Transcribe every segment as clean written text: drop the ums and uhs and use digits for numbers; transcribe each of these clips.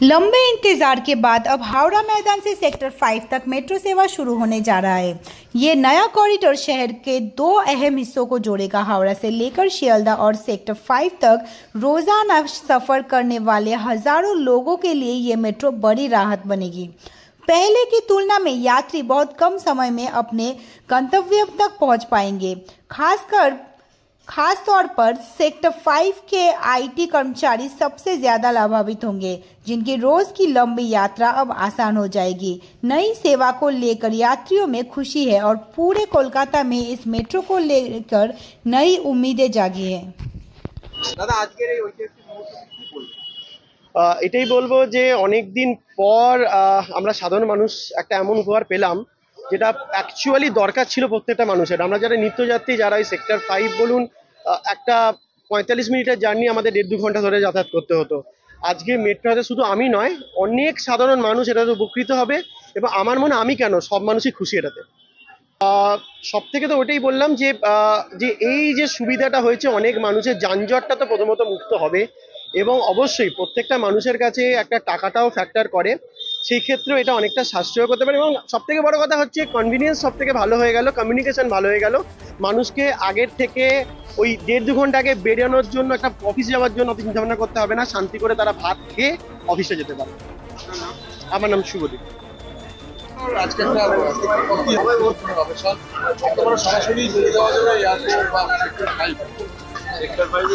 लंबे इंतजार के बाद अब हावड़ा मैदान से सेक्टर 5 तक मेट्रो सेवा शुरू होने जा रहा है। ये नया कॉरिडोर शहर के दो अहम हिस्सों को जोड़ेगा। हावड़ा से लेकर शियालदह और सेक्टर 5 तक रोजाना सफर करने वाले हजारों लोगों के लिए ये मेट्रो बड़ी राहत बनेगी। पहले की तुलना में यात्री बहुत कम समय में अपने गंतव्य तक पहुंच पाएंगे। खास तौर पर सेक्टर 5 के आईटी कर्मचारी सबसे ज्यादा लाभान्वित होंगे, जिनकी रोज की लंबी यात्रा अब आसान हो जाएगी। नई सेवा को लेकर यात्रियों में खुशी है और पूरे कोलकाता में इस मेट्रो को लेकर नई उम्मीदें जागी है। दादा आजকের এই ঐতিহাসিক মুহূর্তে কি বলবেন? এটাই বলবো যে অনেকদিন পর আমরা সাধারণ মানুষ একটা এমন উপহার পেলাম যেটা অ্যাকচুয়ালি দরকার ছিল প্রত্যেকটা মানুষের। আমরা যারা নিত্যযাত্রী, যারা এই সেক্টর 5 বলুন, একটা 45 মিনিটের জার্নি আমাদের 1.5-2 ঘন্টা ধরে যাতায়াত করতে হতো। আজকে মেট্রোতে শুধু আমি নয়, অনেক সাধারণ মানুষ এটাতে উপকৃত হবে এবং আমার মনে আমি কেন সব মানুষই খুশি এটাতে। সব থেকে তো ওটাই বললাম যে এই যে সুবিধাটা হয়েছে, অনেক মানুষের যানজটটা তো প্রথমত মুক্ত হবে এবং অবশ্যই প্রত্যেকটা মানুষের কাছে একটা টাকাটাও ফ্যাক্টর করে, সেই ক্ষেত্রে এটা অনেকটা সাশ্রয় করতে পারে। এবং সব থেকে বড় কথা হচ্ছে কনভিনিয়েন্স সব থেকে ভালো হয়ে গেল, কমিউনিকেশন ভালো হয়ে গেল। মানুষকে আগের থেকে ওই 1.5-2 ঘন্টা আগে বেরোনোর জন্য, একটা অফিস যাওয়ার জন্য চিন্তা ভাবনা করতে হবে না, শান্তি করে তারা ভাত খেয়ে অফিসে যেতে পারে। আমার নাম শুভদীপ।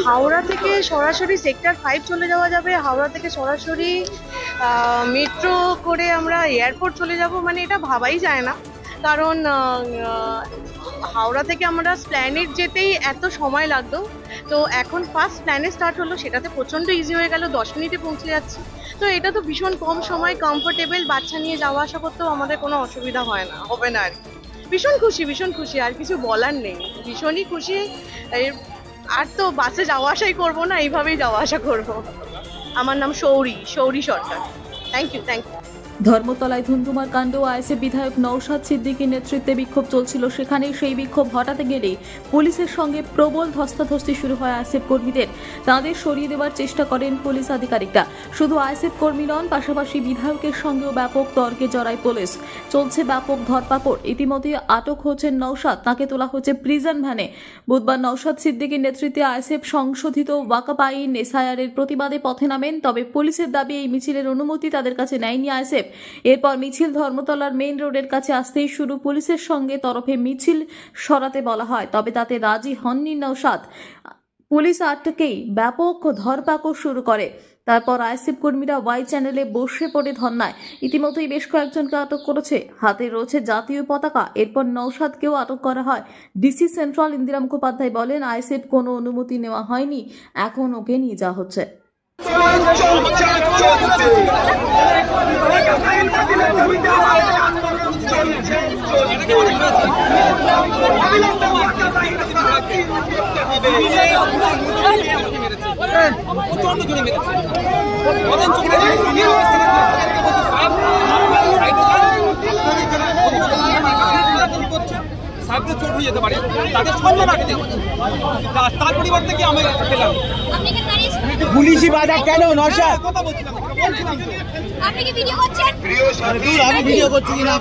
হাওড়া থেকে সরাসরি সেক্টর 5 চলে যাওয়া যাবে। হাওড়া থেকে সরাসরি মেট্রো করে আমরা এয়ারপোর্ট চলে যাব, মানে এটা ভাবাই যায় না। কারণ হাওড়া থেকে আমরা স্প্ল্যানেড যেতেই এত সময় লাগতো, তো এখন ফার্স্ট প্ল্যানেড স্টার্ট হলো, সেটাতে প্রচণ্ড ইজি হয়ে গেল, 10 মিনিটে পৌঁছে যাচ্ছি। তো এটা তো ভীষণ কম সময়, কমফোর্টেবল, বাচ্চা নিয়ে যাওয়া আসা করতেও আমাদের কোনো অসুবিধা হবে না আর কি। ভীষণ খুশি, আর কিছু বলার নেই, ভীষণই খুশি। আর তো বাসে যাওয়া আসাই করবো না, এইভাবেই যাওয়া আসা করবো। আমার নাম শৌরি সরকার। Thank you. ধর্মতলায় ধুন্ধুমার কাণ্ড। আইএসএফ বিধায়ক নওশাদ সিদ্দিকীর নেতৃত্বে বিক্ষোভ চলছিল, সেখানেই সেই বিক্ষোভ হঠাতে গেলে পুলিশের সঙ্গে প্রবল ধস্তাধস্তি শুরু হয় আইএসএফ কর্মীদের। তাদের সরিয়ে দেওয়ার চেষ্টা করেন পুলিশ আধিকারিকরা। শুধু আইএসএফ কর্মী নন, পাশাপাশি বিধায়কের সঙ্গেও ব্যাপক তর্কে জড়ায় পুলিশ। চলছে ব্যাপক ধরপাকড়। ইতিমধ্যে আটক হয়েছেন নওশাদ, তাকে তোলা হয়েছে প্রিজন ভ্যানে। বুধবার নওশাদ সিদ্দিকীর নেতৃত্বে আইএসএফ সংশোধিত ওয়াকফ আইন এসআইআরের প্রতিবাদে পথে নামেন। তবে পুলিশের দাবি এই মিছিলের অনুমতি তাদের কাছে নেয়নি আইএসএফ। এরপর মিছিল ধর্মতলার মেইন রোডের কাছে আসতেই শুরু পুলিশের সঙ্গে তরফে মিছিল সরাতে বলা হয়, তবে তাতে রাজি হননি নওশাদ। পুলিশ আটকেই ব্যাপক ধরপাকড় শুরু করে। তারপর আইএসএফ কর্মীরা ওয়াই চ্যানেলে বসে পড়ে ধর্নায়। ইতিমধ্যেই বেশ কয়েকজনকে আটক করেছে, হাতে রয়েছে জাতীয় পতাকা। এরপর নওশাদকেও আটক করা হয়। ডিসি সেন্ট্রাল ইন্দিরা মুখোপাধ্যায় বলেন, আইএসএফ কোনো অনুমতি নেওয়া হয়নি, এখন ওকে নিয়ে যাওয়া হচ্ছে। চোট হয়ে যেতে পারে, তাদের সম্মান রাখতে, তার পরিবর্তে কি আমি পেলাম পুলিশি বাধা কেন? নওশাদ কথা বলছিলাম, আপনি কি ভিডিও করছেন? আমি ভিডিও করছি না।